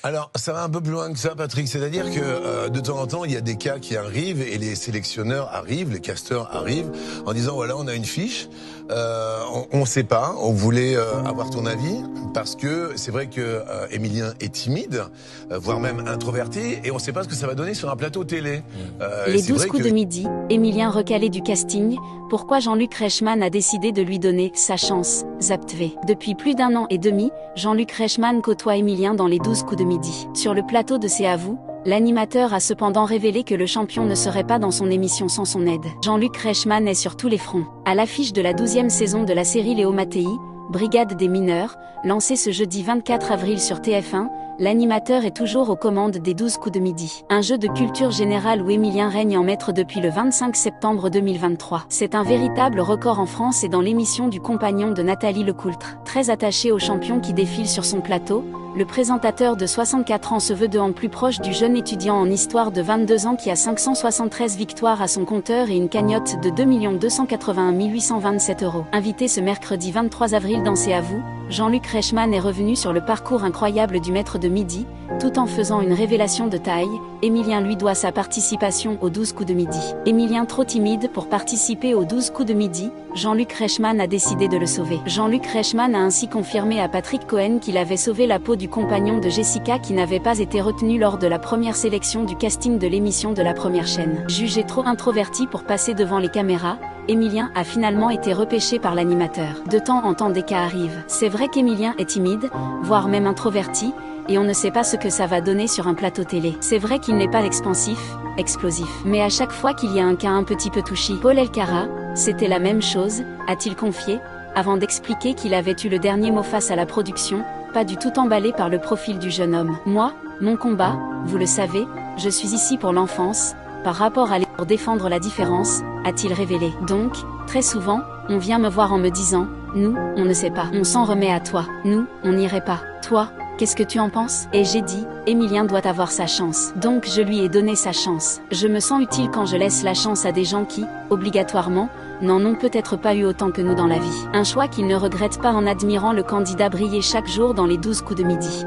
Alors, ça va un peu plus loin que ça, Patrick. C'est-à-dire que de temps en temps, il y a des cas qui arrivent et les sélectionneurs arrivent, les casteurs arrivent en disant voilà, on a une fiche, on ne sait pas, on voulait avoir ton avis parce que c'est vrai que Emilien est timide, voire même introverti, et on ne sait pas ce que ça va donner sur un plateau télé. Les 12 coups de midi, Emilien recalé du casting. Pourquoi Jean-Luc Reichmann a décidé de lui donner sa chance, ZAPTV. Depuis plus d'1 an et demi, Jean-Luc Reichmann côtoie Emilien dans les 12 coups de midi. Sur le plateau de C'est à vous, l'animateur a cependant révélé que le champion ne serait pas dans son émission sans son aide. Jean-Luc Reichmann est sur tous les fronts. À l'affiche de la 12e saison de la série Léo Mattei, Brigade des mineurs, lancée ce jeudi 24 avril sur TF1, l'animateur est toujours aux commandes des 12 coups de midi. Un jeu de culture générale où Emilien règne en maître depuis le 25 septembre 2023. C'est un véritable record en France et dans l'émission du compagnon de Nathalie Lecoultre. Très attaché au champion qui défile sur son plateau, le présentateur de 64 ans se veut de en plus proche du jeune étudiant en histoire de 22 ans qui a 573 victoires à son compteur et une cagnotte de 2 281 827 €. Invité ce mercredi 23 avril dans C'est à vous, Jean-Luc Reichmann est revenu sur le parcours incroyable du maître de midi, tout en faisant une révélation de taille. Emilien lui doit sa participation aux 12 coups de midi. Emilien trop timide pour participer aux 12 coups de midi, Jean-Luc Reichmann a décidé de le sauver. Jean-Luc Reichmann a ainsi confirmé à Patrick Cohen qu'il avait sauvé la peau du compagnon de Jessica qui n'avait pas été retenu lors de la première sélection du casting de l'émission de la première chaîne. Jugé trop introverti pour passer devant les caméras, Emilien a finalement été repêché par l'animateur. De temps en temps des cas arrivent. C'est vrai qu'Emilien est timide, voire même introverti, et on ne sait pas ce que ça va donner sur un plateau télé. C'est vrai qu'il n'est pas expansif, explosif. Mais à chaque fois qu'il y a un cas un petit peu touchy, Paul Elkarat, c'était la même chose, a-t-il confié, avant d'expliquer qu'il avait eu le dernier mot face à la production, pas du tout emballé par le profil du jeune homme. Moi, mon combat, vous le savez, je suis ici pour l'enfance, par rapport à pour défendre la différence, a-t-il révélé. Donc, très souvent, on vient me voir en me disant, nous, on ne sait pas. On s'en remet à toi. Nous, on n'irait pas. Toi, qu'est-ce que tu en penses? Et j'ai dit, Emilien doit avoir sa chance. Donc je lui ai donné sa chance. Je me sens utile quand je laisse la chance à des gens qui, obligatoirement, n'en ont peut-être pas eu autant que nous dans la vie. Un choix qu'il ne regrette pas en admirant le candidat briller chaque jour dans les 12 coups de midi.